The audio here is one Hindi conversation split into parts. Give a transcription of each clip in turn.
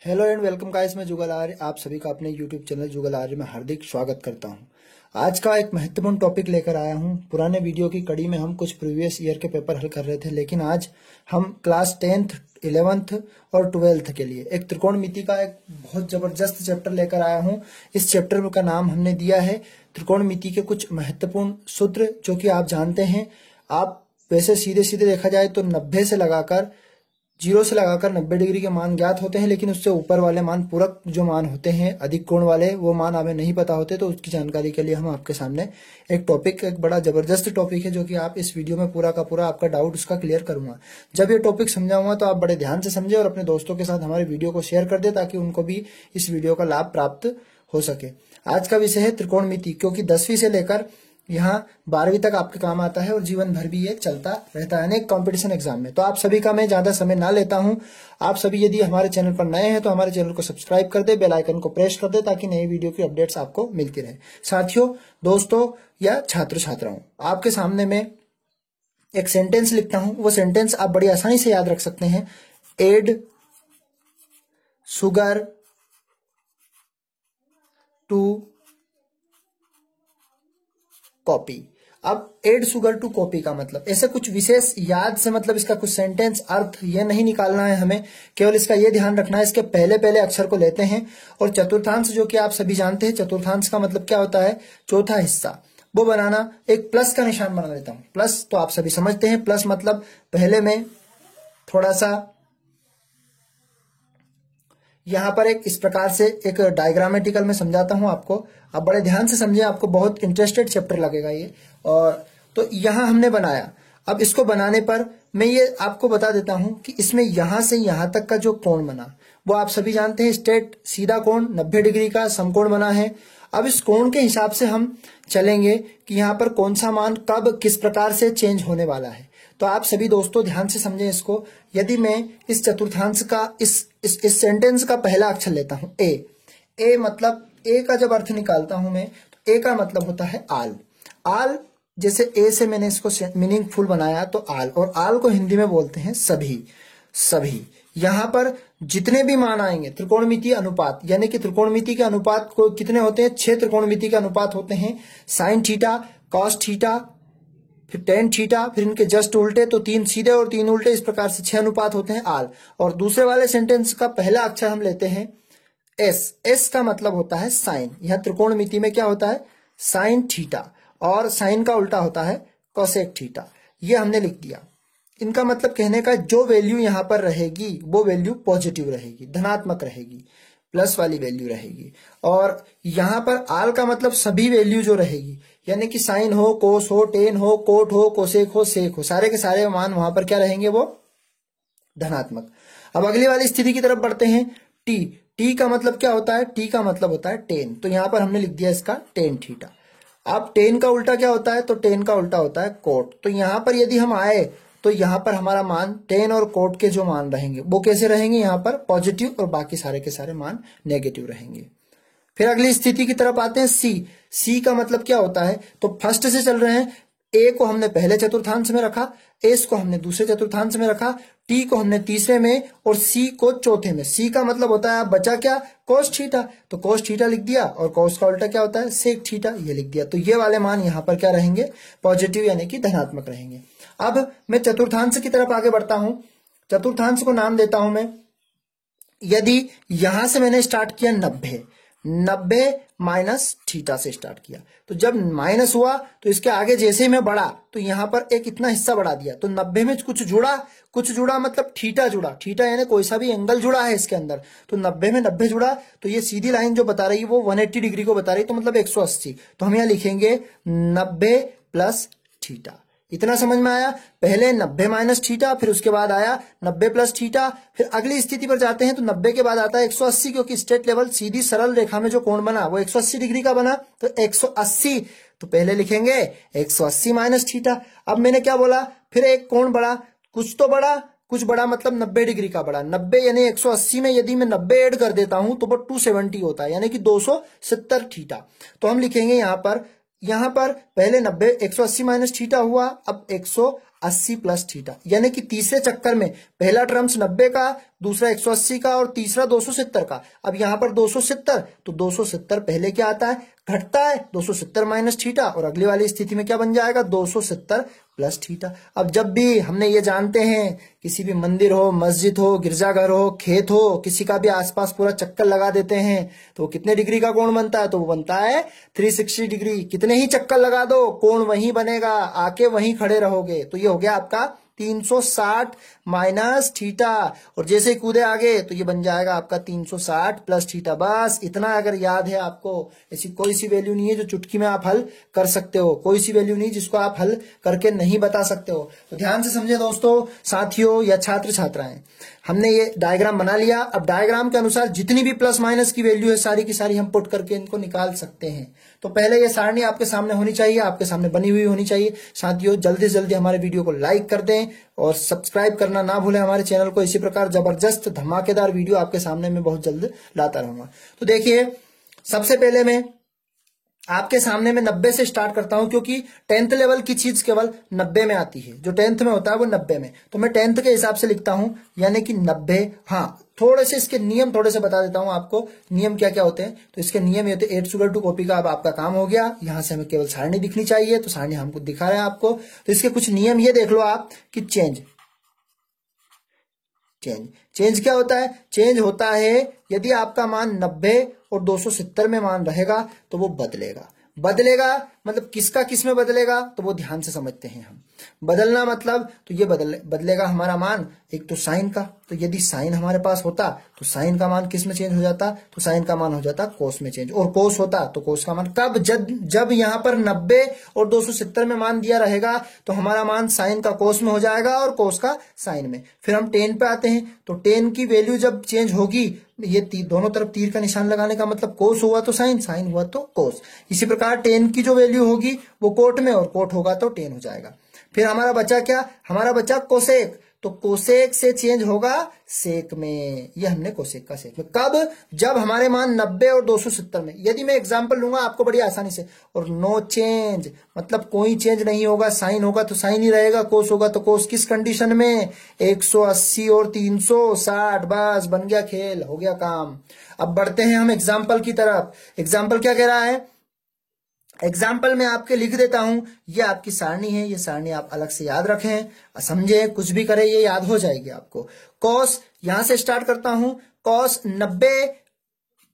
हेलो एंड वेलकम गाइस, मैं जुगल आर्य आप सभी का अपने यूट्यूब चैनल जुगल आर्य में हार्दिक स्वागत करता हूं। आज का एक महत्वपूर्ण टॉपिक लेकर आया हूं। पुराने वीडियो की कड़ी में हम कुछ प्रीवियस ईयर के पेपर हल कर रहे थे, लेकिन आज हम क्लास 10th 11th और 12th के लिए एक त्रिकोणमिति का एक बहुत जबरदस्त चैप्टर लेकर आया हूं। इस चैप्टर का नाम हमने दिया है त्रिकोणमिति के कुछ महत्वपूर्ण सूत्र, जो कि आप जानते हैं। आप वैसे सीधे सीधे देखा जाए तो 90 से लगाकर 0 से लगाकर 90 डिग्री के मान ज्ञात होते हैं, लेकिन उससे ऊपर वाले मान, पूरक जो मान होते हैं, अधिक कोण वाले, वो मान हमें नहीं पता होते। तो उसकी जानकारी के लिए हम आपके सामने एक टॉपिक, एक बड़ा जबरदस्त टॉपिक है, जो कि आप इस वीडियो में पूरा का पूरा आपका डाउट उसका क्लियर करूंगा। जब ये टॉपिक समझाऊंगा तो आप बड़े ध्यान से समझे और अपने दोस्तों के साथ हमारे वीडियो को शेयर कर दे, ताकि उनको भी इस वीडियो का लाभ प्राप्त हो सके। आज का विषय है त्रिकोणमिति, क्योंकि 10वीं से लेकर यहाँ 12वीं तक आपके काम आता है और जीवन भर भी ये चलता रहता है अनेक कंपटीशन एग्जाम में। तो आप सभी का मैं ज्यादा समय ना लेता हूं। आप सभी यदि हमारे चैनल पर नए हैं तो हमारे चैनल को सब्सक्राइब कर दे, बेल आइकन को प्रेस कर दे, ताकि नई वीडियो की अपडेट्स आपको मिलती रहे। साथियों, दोस्तों या छात्र छात्राओं, आपके सामने मैं एक सेंटेंस लिखता हूं। वो सेंटेंस आप बड़ी आसानी से याद रख सकते हैं। Add sugar to coffee. अब एड शुगर टू कॉपी का मतलब ऐसे कुछ विशेष याद से, मतलब इसका कुछ सेंटेंस अर्थ ये नहीं निकालना है हमें, केवल इसका ये ध्यान रखना है। इसके पहले पहले अक्षर को लेते हैं और चतुर्थांश, जो कि आप सभी जानते हैं, चतुर्थांश का मतलब क्या होता है, चौथा हिस्सा, वो बनाना। एक प्लस का निशान बना देता हूं। प्लस तो आप सभी समझते हैं, प्लस मतलब पहले में थोड़ा सा यहां पर एक इस प्रकार से एक डायग्रामेटिकल में समझाता हूं आपको। आप बड़े ध्यान से समझिए, आपको बहुत इंटरेस्टेड चैप्टर लगेगा ये। और तो यहां हमने बनाया। अब इसको बनाने पर मैं ये आपको बता देता हूं कि इसमें यहां से यहां तक का जो कोण बना, वो आप सभी जानते हैं, स्ट्रेट सीधा कोण 90 डिग्री का समकोण बना है। अब इस कोण के हिसाब से हम चलेंगे कि यहाँ पर कौन सा मान कब किस प्रकार से चेंज होने वाला है। तो आप सभी दोस्तों ध्यान से समझें इसको। यदि मैं इस चतुर्थांश का इस सेंटेंस का पहला अक्षर लेता हूं, ए मतलब ए का जब अर्थ निकालता हूं मैं, तो ए का मतलब होता है आल। आल, जैसे ए से मैंने इसको मीनिंगफुल बनाया, तो आल, और आल को हिंदी में बोलते हैं सभी। सभी यहां पर जितने भी मान आएंगे, त्रिकोणमिति अनुपात, यानी कि त्रिकोणमिति के अनुपात को कितने होते हैं, 6 त्रिकोणमिति के अनुपात होते हैं। साइन थीटा, कॉस थीटा, फिर टेन थीटा, फिर इनके जस्ट उल्टे, तो 3 सीधे और 3 उल्टे, इस प्रकार से 6 अनुपात होते हैं आल। और दूसरे वाले सेंटेंस का पहला अक्षर हम लेते हैं एस। एस का मतलब होता है साइन। यह त्रिकोणमिति में क्या होता है, साइन थीटा, और साइन का उल्टा होता है कोसेक थीटा। ये हमने लिख दिया। इनका मतलब कहने का, जो वैल्यू यहां पर रहेगी वो वैल्यू पॉजिटिव रहेगी, धनात्मक रहेगी, प्लस वाली वैल्यू रहेगी। और यहां पर आल का मतलब सभी वैल्यू जो रहेगी, यानी कि साइन हो, कोस हो, टेन हो, कोट हो, कोसेक हो, सेक हो, सारे के सारे मान वहां पर क्या रहेंगे, वो धनात्मक। अब अगली वाली स्थिति की तरफ बढ़ते हैं। टी। टी का मतलब क्या होता है, टी का मतलब होता है टेन। तो यहां पर हमने लिख दिया इसका टेन थीटा। अब टेन का उल्टा क्या होता है, तो टेन का उल्टा होता है कोट। तो यहां पर यदि हम आए तो यहां पर हमारा मान टेन और कोट के जो मान रहेंगे वो कैसे रहेंगे, यहां पर पॉजिटिव, और बाकी सारे के सारे मान नेगेटिव रहेंगे। फिर अगली स्थिति की तरफ आते हैं। सी। सी का मतलब क्या होता है, तो फर्स्ट से चल रहे हैं। ए को हमने पहले चतुर्थांश में रखा, एस को हमने दूसरे चतुर्थांश में रखा, टी को हमने तीसरे में, और सी को चौथे में। सी का मतलब होता है, बचा क्या, कोस थीटा, तो कोस थीटा लिख दिया, और कोस का उल्टा क्या होता है, सेक थीटा, ये लिख दिया। तो ये वाले मान यहां पर क्या रहेंगे, पॉजिटिव, यानी कि धनात्मक रहेंगे। अब मैं चतुर्थांश की तरफ आगे बढ़ता हूं। चतुर्थांश को नाम देता हूं मैं, यदि यहां से मैंने स्टार्ट किया 90 माइनस थीटा से स्टार्ट किया, तो जब माइनस हुआ तो इसके आगे जैसे ही मैं बढ़ा तो यहां पर एक इतना हिस्सा बढ़ा दिया, तो 90 में कुछ जुड़ा मतलब थीटा जुड़ा। थीटा यानी कोई सा भी एंगल जुड़ा है इसके अंदर, तो 90 में 90 जुड़ा, तो ये सीधी लाइन जो बता रही है वो 180 डिग्री को बता रही है, तो मतलब 180। तो हम यहां लिखेंगे 90 प्लस थीटा। इतना समझ में आया। पहले 90 माइनस थीटा, फिर उसके बाद आया 90 प्लस थीटा। फिर अगली स्थिति पर जाते हैं तो 90 के बाद आता है 180, क्योंकि स्ट्रेट लेवल सीधी सरल रेखा में जो कोण बना वो 180 डिग्री का बना, तो 180। तो पहले लिखेंगे 180 माइनस थीटा। अब मैंने क्या बोला, फिर एक कोण बढ़ा, कुछ तो बढ़ा, कुछ बड़ा मतलब 90 डिग्री का बढ़ा। 90 यानी 180 में यदि मैं 90 ऐड कर देता हूं तो वो 270 होता है, यानी कि 270 थीटा। तो हम लिखेंगे यहां पर पहले 90 180 माइनस थीटा हुआ, अब 80 प्लस थीटा, यानी कि तीसरे चक्कर में पहला टर्म्स 90 का, दूसरा 180 का और तीसरा 270 का। अब यहां पर 270, तो 270 पहले क्या आता है, घटता है, 270 माइनस थीटा, और अगली वाली स्थिति में क्या बन जाएगा, 270 प्लस थीटा। अब जब भी हमने ये जानते हैं, किसी भी मंदिर हो, मस्जिद हो, गिरजाघर हो, खेत हो, किसी का भी आसपास पूरा चक्कर लगा देते हैं तो कितने डिग्री का कोण बनता है, तो वो बनता है 360 डिग्री। कितने ही चक्कर लगा दो कोण वहीं बनेगा, आके वहीं खड़े रहोगे। तो ये हो गया आपका 360 माइनस थीटा, और जैसे ही कूदे आगे तो ये बन जाएगा आपका 360 प्लस थीटा। बस इतना अगर याद है आपको, ऐसी कोई सी वैल्यू नहीं है जो चुटकी में आप हल कर सकते हो, कोई सी वैल्यू नहीं जिसको आप हल करके नहीं बता सकते हो। तो ध्यान से समझे दोस्तों, साथियों या छात्र छात्राएं, हमने ये डायग्राम बना लिया। अब डायग्राम के अनुसार जितनी भी प्लस माइनस की वैल्यू है सारी की सारी हम पुट करके इनको निकाल सकते हैं। तो पहले ये सारणी आपके सामने होनी चाहिए, आपके सामने बनी हुई होनी चाहिए। साथियों जल्दी से जल्दी हमारे वीडियो को लाइक कर दें और सब्सक्राइब करना ना भूलें हमारे चैनल को। इसी प्रकार जबरदस्त धमाकेदार वीडियो आपके सामने मैं बहुत जल्द लाता रहूंगा। तो देखिए, सबसे पहले मैं आपके सामने में 90 से स्टार्ट करता हूं, क्योंकि 10th लेवल की चीज केवल 90 में आती है। जो 10th में होता है वो 90 में, तो मैं 10th के हिसाब से लिखता हूं, यानी कि 90। हाँ, थोड़े से इसके नियम थोड़े से बता देता हूं आपको, नियम क्या क्या होते हैं। तो इसके नियम ये होते हैं, 8 शुगर टू कॉपी का अब आपका काम हो गया। यहां से हमें केवल सारणी दिखनी चाहिए, तो सारणी हमको दिखा रहे हैं आपको। तो इसके कुछ नियम ये देख लो आप कि चेंज क्या होता है। चेंज होता है यदि आपका मान 90 और 270 में मान रहेगा तो वो बदलेगा मतलब किसका किस में बदलेगा, तो वो ध्यान से समझते हैं हम। बदलना मतलब तो ये बदलेगा हमारा मान, एक तो साइन का, तो यदि साइन हमारे पास होता तो साइन का मान किस में चेंज हो जाता, तो साइन का मान हो जाता कोस में चेंज, और कोस होता तो कोस का मान कब, जब यहां पर 90 और 270 में मान दिया रहेगा तो हमारा मान साइन का कोस में हो जाएगा और कोस का साइन में। फिर हम 10 पे आते हैं, तो 10 की वैल्यू जब चेंज होगी, ये दोनों तरफ तीर का निशान लगाने का मतलब कोस हुआ तो साइन, साइन हुआ तो कोस। इसी प्रकार 10 की जो वैल्यू होगी वो कोट में, और कोट होगा तो 10 हो जाएगा। फिर हमारा बचा क्या, हमारा बचा कोसेक, तो कोसेक से चेंज होगा सेक में। ये हमने कोसेक का सेक में कब, जब हमारे मान 90 और 270 में। यदि मैं एग्जांपल लूंगा आपको बड़ी आसानी से, और नो चेंज मतलब कोई चेंज नहीं होगा, साइन होगा तो साइन ही रहेगा, कोस होगा तो कोस। किस कंडीशन में, 180 और 360, बस बन गया खेल, हो गया काम। अब बढ़ते हैं हम एग्जाम्पल की तरफ। एग्जाम्पल क्या कह रहा है, एग्जाम्पल में आपके लिख देता हूं, ये आपकी सारणी है, ये सारणी आप अलग से याद रखें, समझे, कुछ भी करें ये याद हो जाएगी आपको। कॉस यहां से स्टार्ट करता हूं, कॉस 90,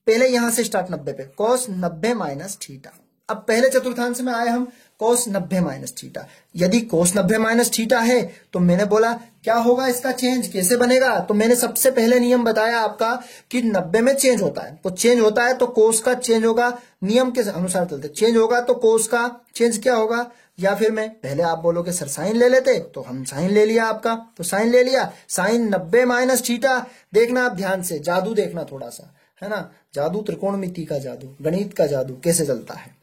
पहले यहां से स्टार्ट 90 पे, कॉस 90 माइनस थीटा। अब पहले चतुर्थांश में आए हम, कोस 90 माइनस थीटा। यदि कोस 90 माइनस थीटा है तो मैंने बोला क्या होगा इसका चेंज, कैसे बनेगा, तो मैंने सबसे पहले नियम बताया आपका कि 90 में चेंज होता है, तो चेंज होता है तो कोस का चेंज होगा, नियम के अनुसार चलते, चेंज होगा तो कोस का चेंज क्या होगा, या फिर मैं पहले आप बोलोगे सर साइन ले लेते, तो हम साइन ले लिया आपका, तो साइन ले लिया, साइन 90 माइनस थीटा। देखना आप ध्यान से, जादू देखना थोड़ा सा, है ना, जादू, त्रिकोणमिति का जादू, गणित का जादू कैसे चलता है।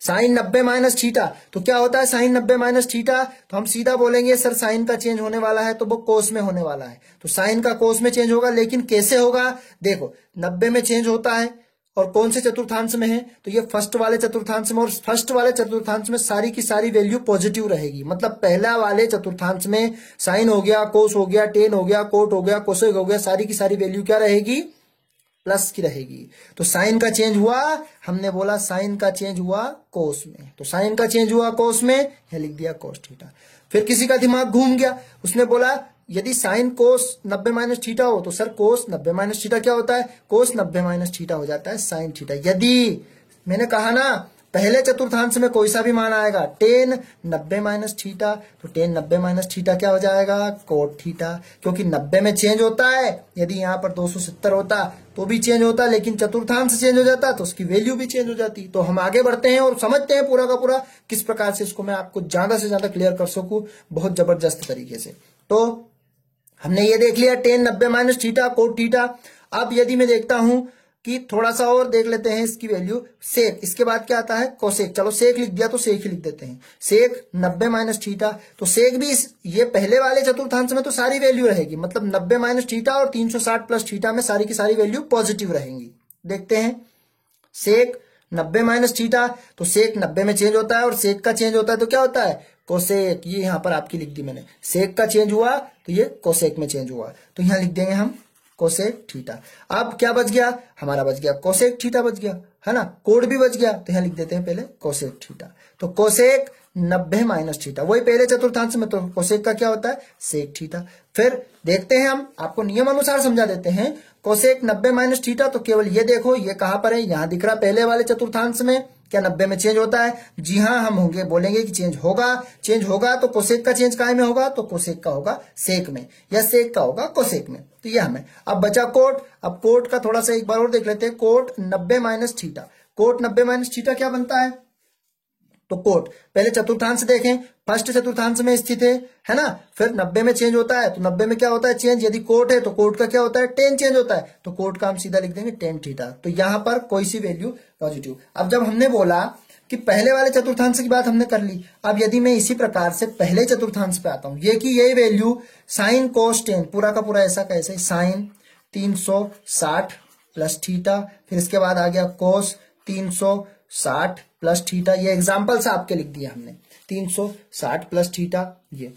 साइन 90 माइनस थीटा, तो क्या होता है साइन 90 माइनस थीटा, तो हम सीधा बोलेंगे सर साइन का चेंज होने वाला है तो वो कोस में होने वाला है, तो साइन का कोस में चेंज होगा। लेकिन कैसे होगा, देखो 90 में चेंज होता है और कौन से चतुर्थांश में है, तो ये फर्स्ट वाले चतुर्थांश में, और फर्स्ट वाले चतुर्थांश में सारी की सारी वैल्यू पॉजिटिव रहेगी। मतलब पहला वाले चतुर्थांश में साइन हो गया, कोस हो गया, टेन हो गया, कोट हो गया, कोसेक हो गया, सारी की सारी वैल्यू क्या रहेगी, प्लस की रहेगी। तो साइन का चेंज हुआ, हमने बोला साइन का चेंज हुआ कोस में, तो साइन का चेंज हुआ कोस में, यह लिख दिया कोस थीटा। फिर किसी का दिमाग घूम गया, उसने बोला यदि साइन कोस 90 माइनस थीटा हो तो सर कोस 90 माइनस थीटा क्या होता है, कोस 90 माइनस थीटा हो जाता है साइन थीटा। यदि मैंने कहा ना पहले चतुर्थांश में कोई सा भी मान आएगा, टेन 90 माइनस थीटा, तो टेन 90 माइनस थीटा क्या हो जाएगा, कोट थीटा, क्योंकि 90 में चेंज होता है। यदि यहाँ पर 270 होता तो भी चेंज होता, लेकिन चतुर्थांश चेंज हो जाता तो उसकी वैल्यू भी चेंज हो जाती। तो हम आगे बढ़ते हैं और समझते हैं पूरा का पूरा किस प्रकार से इसको मैं आपको ज्यादा से ज्यादा क्लियर कर सकूं बहुत जबरदस्त तरीके से। तो हमने ये देख लिया ten 90 minus theta, cot theta. अब यदि मैं देखता हूं कि थोड़ा सा और देख लेते हैं इसकी वैल्यू, सेक, इसके बाद क्या आता है कोसेक, चलो सेक लिख दिया तो सेक ही लिख देते हैं, सेक 90 माइनस थीटा। तो सेक भी ये पहले वाले चतुर्थांश में तो सारी वैल्यू रहेगी, मतलब 90 माइनस थीटा और 360 प्लस थीटा में सारी की सारी वैल्यू पॉजिटिव रहेंगी। देखते हैं सेक 90 माइनस थीटा, तो सेक 90 में चेंज होता है और सेक का चेंज होता है तो क्या होता है कोसेक, ये यहाँ पर आपकी लिख दी मैंने, सेक का चेंज हुआ तो ये कोसेक में चेंज हुआ, तो यहाँ लिख देंगे हम कोसेक थीटा। अब क्या बच गया हमारा, बच गया कोसेक थीटा बच गया, है ना, कोड भी बच गया, तो यहाँ लिख देते हैं पहले कोसेक थीटा। तो कोसेक 90 माइनस थीटा, वही पहले चतुर्थांश में, तो कोसेक का क्या होता है सेक थीटा। फिर देखते हैं हम, आपको नियम अनुसार समझा देते हैं। कोसेक 90 माइनस थीटा, तो केवल ये देखो ये कहां पर है, यहां दिख रहा पहले वाले चतुर्थांश में, क्या 90 में चेंज होता है? जी हाँ, हम होंगे बोलेंगे कि चेंज होगा तो कोसेक का चेंज काय में होगा, तो कोसेक का होगा सेक में, या सेक का होगा कोसेक में, तो ये हमें। अब बचा कोट, अब कोट का थोड़ा सा एक बार और देख लेते हैं। Cot 90 minus theta, cot 90 minus theta क्या बनता है, तो कोट पहले चतुर्थांश देखें, फर्स्ट चतुर्थांश में स्थित है ना, फिर 90 में चेंज होता है, तो 90 में क्या होता है चेंज, यदि कोट है तो कोट का क्या होता है टेन चेंज होता है, तो कोट का हम सीधा लिख देंगे टेन थीटा, तो यहां पर कोई सी वैल्यू पॉजिटिव। अब जब हमने बोला कि पहले वाले चतुर्थांश की बात हमने कर ली, अब यदि मैं इसी प्रकार से पहले चतुर्थांश पे आता हूं, ये कि यही वैल्यू साइन कोस टेन, पूरा का पूरा ऐसा कैसे, साइन 360 प्लस थीटा, फिर इसके बाद आ गया कोस 360 प्लस थीटा, ये एग्जाम्पल से आपके लिख दिया हमने 360 प्लस थीटा, ये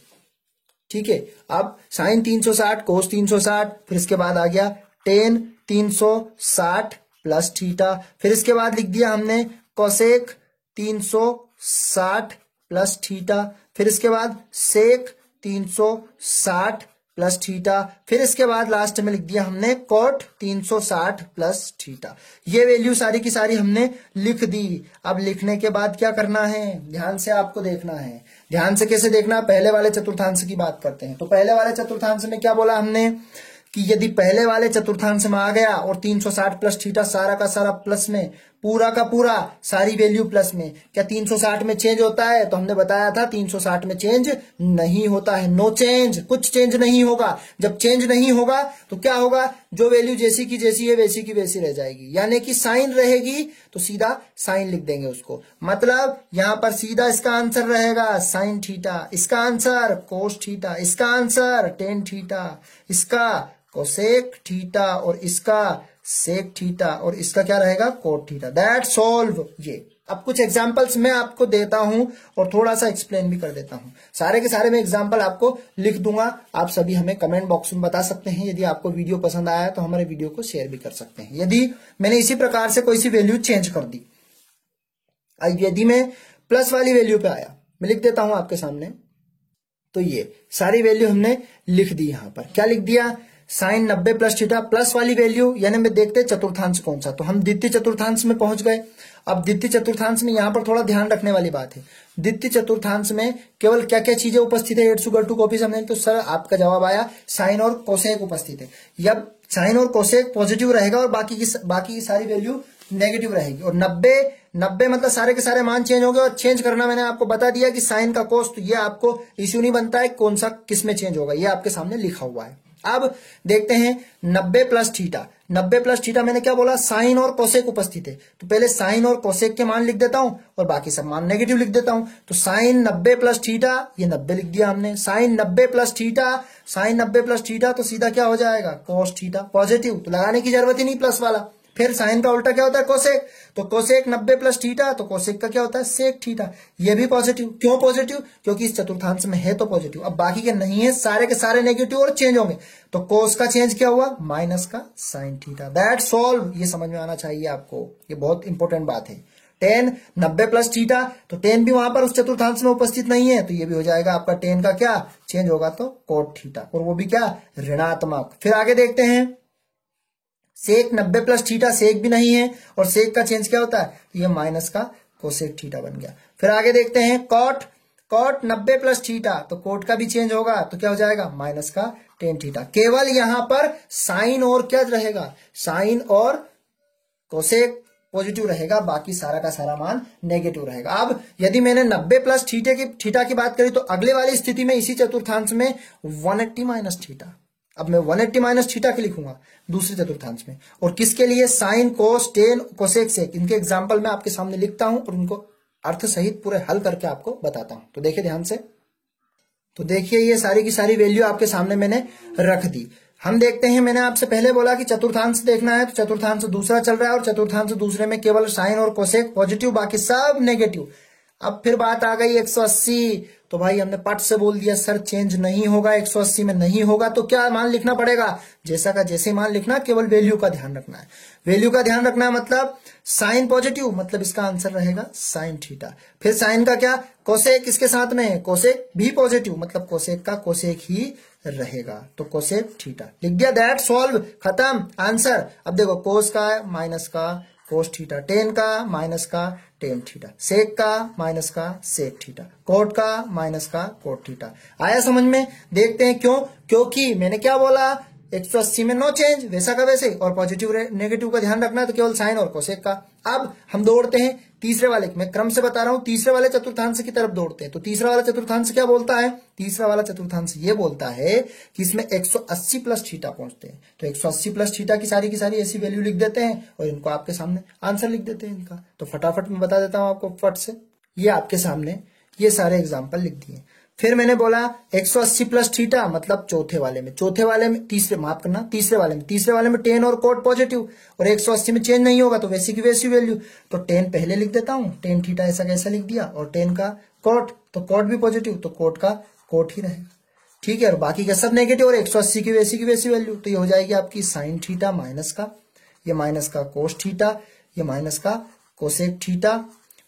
ठीक है। अब साइन 360 कोस 360, फिर इसके बाद आ गया टेन 360 प्लस थीटा, फिर इसके बाद लिख दिया हमने कोसेक 360 प्लस थीटा, फिर इसके बाद सेक 360 प्लस थीटा, फिर इसके बाद लास्ट में लिख दिया हमने कोट 360 प्लस थीटा। ये वैल्यू सारी की सारी हमने लिख दी। अब लिखने के बाद क्या करना है, ध्यान से आपको देखना है। ध्यान से कैसे देखना, पहले वाले चतुर्थांश की बात करते हैं। तो पहले वाले चतुर्थांश में क्या बोला हमने कि यदि पहले वाले चतुर्थांश में आ गया और 360 प्लस थीटा सारा का सारा प्लस में, पूरा का पूरा सारी वैल्यू प्लस में, क्या 360 में चेंज होता है? तो हमने बताया था 360 में चेंज नहीं होता है, नो चेंज, कुछ चेंज नहीं होगा। जब चेंज नहीं होगा तो क्या होगा, जो वैल्यू जैसी की जैसी है वैसी की वैसी रह जाएगी, यानी कि साइन रहेगी तो सीधा साइन लिख देंगे उसको, मतलब यहां पर सीधा इसका आंसर रहेगा साइन थीटा, इसका आंसर कोस थीटा, इसका आंसर टेन थीटा, इसका कोसेक थीटा, और इसका सेक थीटा, और इसका क्या रहेगा कोट थीटा। That solve. ये अब कुछ एग्जांपल्स मैं आपको देता हूं और थोड़ा सा एक्सप्लेन भी कर देता हूं। सारे के सारे मैं एग्जांपल आपको लिख दूंगा, आप सभी हमें कमेंट बॉक्स में बता सकते हैं। यदि आपको वीडियो पसंद आया तो हमारे वीडियो को शेयर भी कर सकते हैं। यदि मैंने इसी प्रकार से कोई सी वैल्यू चेंज कर दी, यदि मैं प्लस वाली वैल्यू पे आया, मैं लिख देता हूं आपके सामने, तो ये सारी वैल्यू हमने लिख दी। यहां पर क्या लिख दिया, साइन 90 प्लस थीटा, प्लस वाली वैल्यू, यानी मैं देखते चतुर्थांश कौन सा, तो हम द्वितीय चतुर्थांश में पहुंच गए। अब द्वितीय चतुर्थांश में यहां पर थोड़ा ध्यान रखने वाली बात है, द्वितीय चतुर्थांश में केवल क्या क्या चीजें उपस्थित है, 8 शुगर 2 कॉपी हमने, तो सर आपका जवाब आया साइन और कोसेक उपस्थित है। जब साइन और कोसेक पॉजिटिव रहेगा और बाकी की सारी वैल्यू नेगेटिव रहेगी, और 90 मतलब सारे के सारे मान चेंज हो गए। और चेंज करना मैंने आपको बता दिया कि साइन का कोस, तो ये आपको इश्यू नहीं बनता है कौन सा किस में चेंज होगा, ये आपके सामने लिखा हुआ है। अब देखते हैं 90 प्लस थीटा, 90 प्लस थीटा मैंने क्या बोला, साइन और कोसेक उपस्थित है, तो पहले साइन और कोसेक के मान लिख देता हूं और बाकी सब मान नेगेटिव लिख देता हूं। तो साइन 90 प्लस थीटा, ये 90 लिख दिया हमने, sine 90 plus theta, sine 90 plus theta, तो सीधा क्या हो जाएगा कोस थीटा, पॉजिटिव, तो लगाने की जरूरत ही नहीं प्लस वाला। फिर साइन का उल्टा क्या होता है कोसेक, तो कोसेक 90 प्लस थीटा, तो कोसेक का क्या होता है सेक थीटा, ये भी पॉजिटिव। क्यों पॉजिटिव, क्योंकि इस चतुर्थांश में है तो पॉजिटिव। अब बाकी के नहीं है, सारे के सारे नेगेटिव और चेंज होंगे, तो कोस का चेंज क्या हुआ माइनस का साइन थीटा। That solve. ये समझ में आना चाहिए आपको, ये बहुत इंपॉर्टेंट बात है। 10 90 प्लस थीटा, तो 10 भी वहां पर उस चतुर्थांश में उपस्थित नहीं है, तो ये भी हो जाएगा आपका 10 का क्या चेंज होगा, तो कोट थीटा, और वो भी क्या ऋणात्मक। फिर आगे देखते हैं, सेक 90 प्लस थीटा, सेक भी नहीं है, और सेक का चेंज क्या होता है, तो ये माइनस का कोसेक थीटा बन गया। फिर आगे देखते हैं कॉट 90 प्लस थीटा, तो कोट का भी चेंज होगा, तो क्या हो जाएगा माइनस का टेन थीटा। केवल यहां पर साइन और क्या रहेगा, साइन और कोसेक पॉजिटिव रहेगा, बाकी सारा का सारा मान नेगेटिव रहेगा। अब यदि मैंने 90 प्लस थीटा की बात करी, तो अगले वाली स्थिति में इसी चतुर्थांश में 180 माइनस थीटा, अब मैं 180 माइनस थीटा के लिखूंगा दूसरे चतुर्थांश में, और किसके लिए, sine cos tan cosec sec. इनके एग्जाम्पल मैं आपके सामने लिखता हूं और उनको अर्थ सहित पूरे हल करके आपको बताता हूं। तो देखिए ध्यान से, तो देखिए ये सारी की सारी वैल्यू आपके सामने मैंने रख दी। हम देखते हैं, मैंने आपसे पहले बोला कि चतुर्थांश देखना है, तो चतुर्थांश दूसरा चल रहा है, और चतुर्थांश दूसरे में केवल साइन और कोसेक पॉजिटिव, बाकी सब नेगेटिव। अब फिर बात आ गई 180, तो भाई हमने पट से बोल दिया सर चेंज नहीं होगा, 180 में नहीं होगा, तो क्या मान लिखना पड़ेगा, जैसा का जैसे मान लिखना, केवल वैल्यू का ध्यान रखना है। वैल्यू का ध्यान रखना है मतलब साइन पॉजिटिव, मतलब इसका आंसर रहेगा साइन थीटा। फिर साइन का क्या, कोसेक इसके साथ में है, कोसेक भी पॉजिटिव, मतलब कोसेक का कोसेक ही रहेगा, तो कोसेक थीटा लिख दिया। दैट सॉल्व, खत्म, आंसर। अब देखो कोस का माइनस का कोस थीटा, टेन का माइनस का टेन थीटा, सेक का माइनस का सेक थीटा, कोट का माइनस का कोट थीटा। आया समझ में? देखते हैं क्यों, क्योंकि मैंने क्या बोला, 180 में नो चेंज, वैसा का वैसे, और पॉजिटिव नेगेटिव का ध्यान रखना है तो केवल साइन और कोसेक का। अब हम दौड़ते हैं तीसरे वाले, मैं क्रम से बता रहा हूं, तीसरे वाले चतुर्थांश की तरफ दौड़ते हैं। तो तीसरा वाला चतुर्थांश क्या बोलता है, तीसरा वाला चतुर्थांश ये बोलता है कि इसमें 180 प्लस थीटा पहुंचते हैं, तो 180 प्लस थीटा की सारी ऐसी वैल्यू लिख देते हैं और इनको आपके सामने आंसर लिख देते हैं इनका। तो फटाफट मैं बता देता हूं आपको फट से, ये आपके सामने ये सारे एग्जाम्पल लिख दिए। फिर मैंने बोला 180 प्लस थीटा मतलब चौथे वाले में तीसरे, माफ करना, तीसरे वाले में टेन और कोट पॉजिटिव, और 180 में चेंज नहीं होगा तो वैसी की वैसी वैल्यू, तो टेन पहले लिख देता हूं, टेन थीटा ऐसा कैसा लिख दिया, और टेन का कोट, तो कोट भी पॉजिटिव, तो कोट का कोट ही रहेगा, ठीक है। और बाकी का सब नेगेटिव, और 180 की वैसी वैल्यू, तो ये हो जाएगी आपकी साइन थीटा माइनस का, ये माइनस का कोस थीटा, ये माइनस का कोसेक थीटा,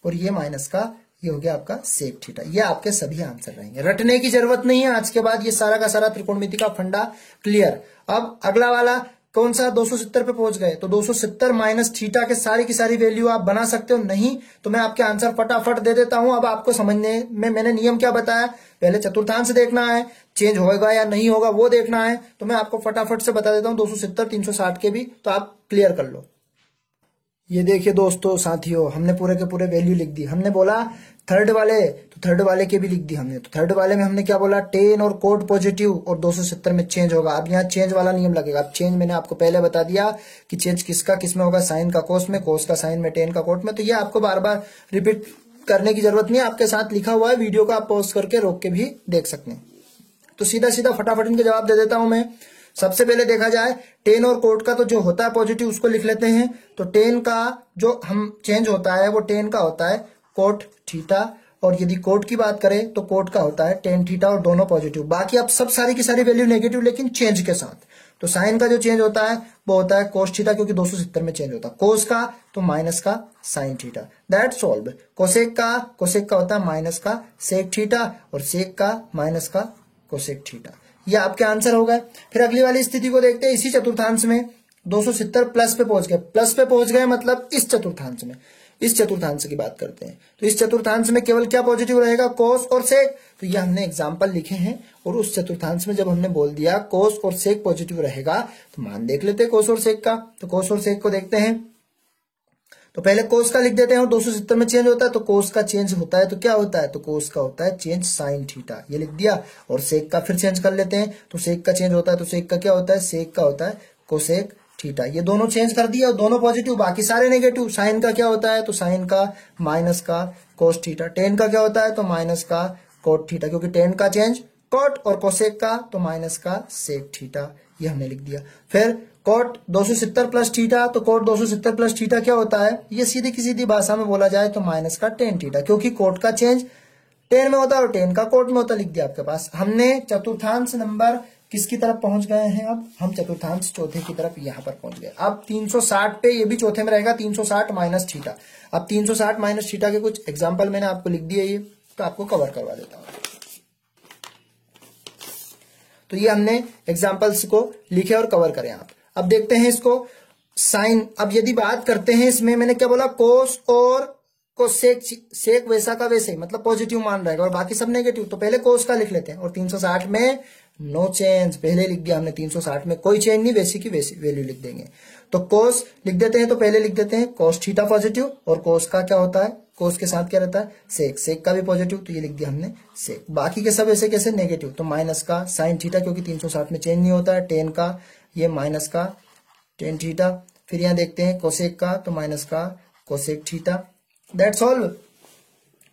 और ये माइनस का ये हो गया आपका सेक थीटा। ये आपके सभी आंसर रहेंगे, रटने की जरूरत नहीं है। आज के बाद ये सारा का सारा त्रिकोणमिति का फंडा क्लियर। अब अगला वाला कौन सा, 270 पे पहुंच गए, तो 270 माइनस थीटा के सारी की सारी वैल्यू आप बना सकते हो, नहीं तो मैं आपके आंसर फटाफट दे देता हूं। अब आपको समझने में मैंने नियम क्या बताया, पहले चतुर्थांश देखना है, चेंज होगा या नहीं होगा वो देखना है, तो मैं आपको फटाफट से बता देता हूं 270 360 के भी, तो आप क्लियर कर लो। ये देखिए दोस्तों साथियों, हमने पूरे के पूरे वैल्यू लिख दी। हमने बोला थर्ड वाले, तो थर्ड वाले के भी लिख दी हमने। तो थर्ड वाले में हमने क्या बोला, टेन और कोट पॉजिटिव और 270 में चेंज होगा। अब यहाँ चेंज वाला नियम लगेगा। अब चेंज मैंने आपको पहले बता दिया कि चेंज किसका किस में होगा, साइन का कोस में, कोस का साइन में, टेन का कोट में। तो ये आपको बार बार रिपीट करने की जरूरत नहीं है, आपके साथ लिखा हुआ है, वीडियो को आप पॉज करके रोक के भी देख सकते हैं। तो सीधा सीधा फटाफट इनके जवाब दे देता हूं मैं। सबसे पहले देखा जाए टेन और कोट का, तो जो होता है पॉजिटिव उसको लिख लेते हैं। तो टेन का जो हम चेंज होता है वो टेन का होता है कोट थीटा, और यदि कोट की बात करें तो कोट का होता है टेन थीटा, और दोनों पॉजिटिव। बाकी अब सब सारी की सारी वैल्यू नेगेटिव लेकिन चेंज के साथ। तो साइन का जो चेंज होता है वो होता है कोस थीटा, क्योंकि 270 में चेंज होता है। कोस का तो माइनस का sine theta, that solve. Cosec का होता है माइनस का सेक थीटा, और सेक का माइनस का कोसेक थीटा। ये आपके आंसर हो गए। फिर अगली वाली स्थिति को देखते हैं। इसी चतुर्थांश में 270 प्लस पे पहुंच गए मतलब इस चतुर्थांश में, इस चतुर्थांश की बात करते हैं। तो इस चतुर्थांश में केवल क्या पॉजिटिव रहेगा, कोस और सेक। तो ये हमने एग्जांपल लिखे हैं, और उस चतुर्थांश में जब हमने बोल दिया कोस और सेक पॉजिटिव रहेगा, तो मान देख लेते हैं कोस और सेक का। तो कोस और सेक को देखते हैं। तो पहले कोस का लिख देते हैं, और 270 में चेंज होता है तो कोस का चेंज होता है तो क्या होता है, तो कोस का होता है चेंज साइन थीटा, ये लिख दिया। और सेक का फिर चेंज कर लेते हैं, तो सेक का चेंज होता है तो सेक का क्या होता है, सेक का होता है कोसेक थीटा। ये दोनों चेंज कर दिया, और दोनों पॉजिटिव, बाकी सारे नेगेटिव। साइन का क्या होता है, तो साइन का माइनस का कोस थीटा। टेन का क्या होता है, तो माइनस का कोट थीटा, क्योंकि टेन का चेंज कोट, और कोसेक का तो माइनस का सेक थीटा, ये हमने लिख दिया। फिर कोट 270 प्लस थीटा, तो कोट 270 प्लस थीटा क्या होता है, ये सीधी की सीधी भाषा में बोला जाए तो माइनस का टेन थीटा, क्योंकि कोट का चेंज टेन में होता है और टेन का कोट में होता है, लिख दिया आपके पास। हमने चतुर्थांश नंबर किसकी तरफ पहुंच गए हैं, अब हम चतुर्थांश चौथे की तरफ यहां पर पहुंच गए। अब 360 पे, ये भी चौथे में रहेगा, 360 माइनस थीटा। अब 360 माइनस थीटा के कुछ एग्जाम्पल मैंने आपको लिख दिए, ये तो आपको कवर करवा देता हूं। तो ये हमने एग्जाम्पल्स को लिखे और कवर करें आप। अब देखते हैं इसको साइन। अब यदि बात करते हैं इसमें, मैंने क्या बोला, कोस और कोसेक, सेक वैसा का वैसे, मतलब पॉजिटिव मान रहेगा और बाकी सब नेगेटिव। तो पहले कोस का लिख लेते हैं, और 360 में नो चेंज पहले लिख दिया हमने, 360 में कोई चेंज नहीं, वैसी की वैसी वैल्यू लिख देंगे। तो कोस लिख देते हैं, तो पहले लिख देते हैं कोस थीटा पॉजिटिव, और कोस का क्या होता है, कोस के साथ क्या रहता है, सेक, सेक का भी पॉजिटिव, तो ये लिख दिया हमने सेक। बाकी के सब ऐसे कैसे नेगेटिव, तो माइनस का साइन थीटा, क्योंकि 360 में चेंज नहीं होता है, टेन का ये माइनस का टेन थीटा। फिर यहां देखते हैं कोसेक का, तो माइनस का कोसेक थीटा, दैट्स ऑल।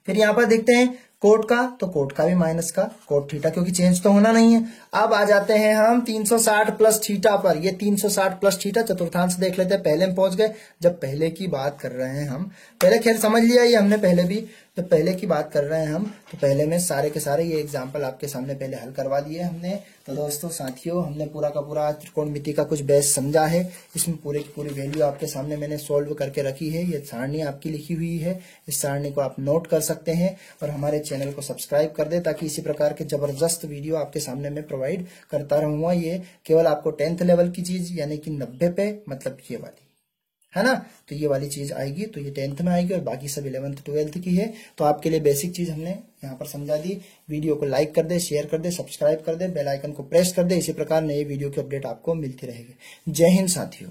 फिर यहां पर देखते हैं कोट का भी माइनस का कोट थीटा, क्योंकि चेंज तो होना नहीं है। अब आ जाते हैं हम 360 प्लस थीटा पर। ये 360 प्लस थीटा चतुर्थांश देख लेते हैं, पहले में पहुंच गए जब पहले की बात कर रहे हैं हम। पहले खैर समझ लिया ये हमने पहले भी, तो पहले की बात कर रहे हैं हम, तो पहले में सारे के सारे ये एग्जाम्पल आपके सामने पहले हल करवा दिए हमने। तो दोस्तों साथियों, हमने पूरा का पूरा त्रिकोणमिति का कुछ बेस समझा है। इसमें पूरे की पूरी वैल्यू आपके सामने मैंने सोल्व करके रखी है। ये सारणी आपकी लिखी हुई है, इस सारणी को आप नोट कर सकते हैं और हमारे चैनल को सब्सक्राइब कर दे, ताकि इसी प्रकार के जबरदस्त वीडियो आपके सामने मैं प्रोवाइड करता रहूंगा। ये केवल आपको 10th लेवल की चीज यानी कि 90 पे, मतलब ये वाली है ना, तो ये वाली चीज आएगी, तो ये 10th में आएगी और बाकी सब 11th 12th की है। तो आपके लिए बेसिक चीज हमने यहाँ पर समझा दी। वीडियो को लाइक कर दे, शेयर कर दे, सब्सक्राइब कर दे, बेल आइकन को प्रेस कर दे। इसी प्रकार नए वीडियो की अपडेट आपको मिलती रहेगी। जय हिंद साथियों।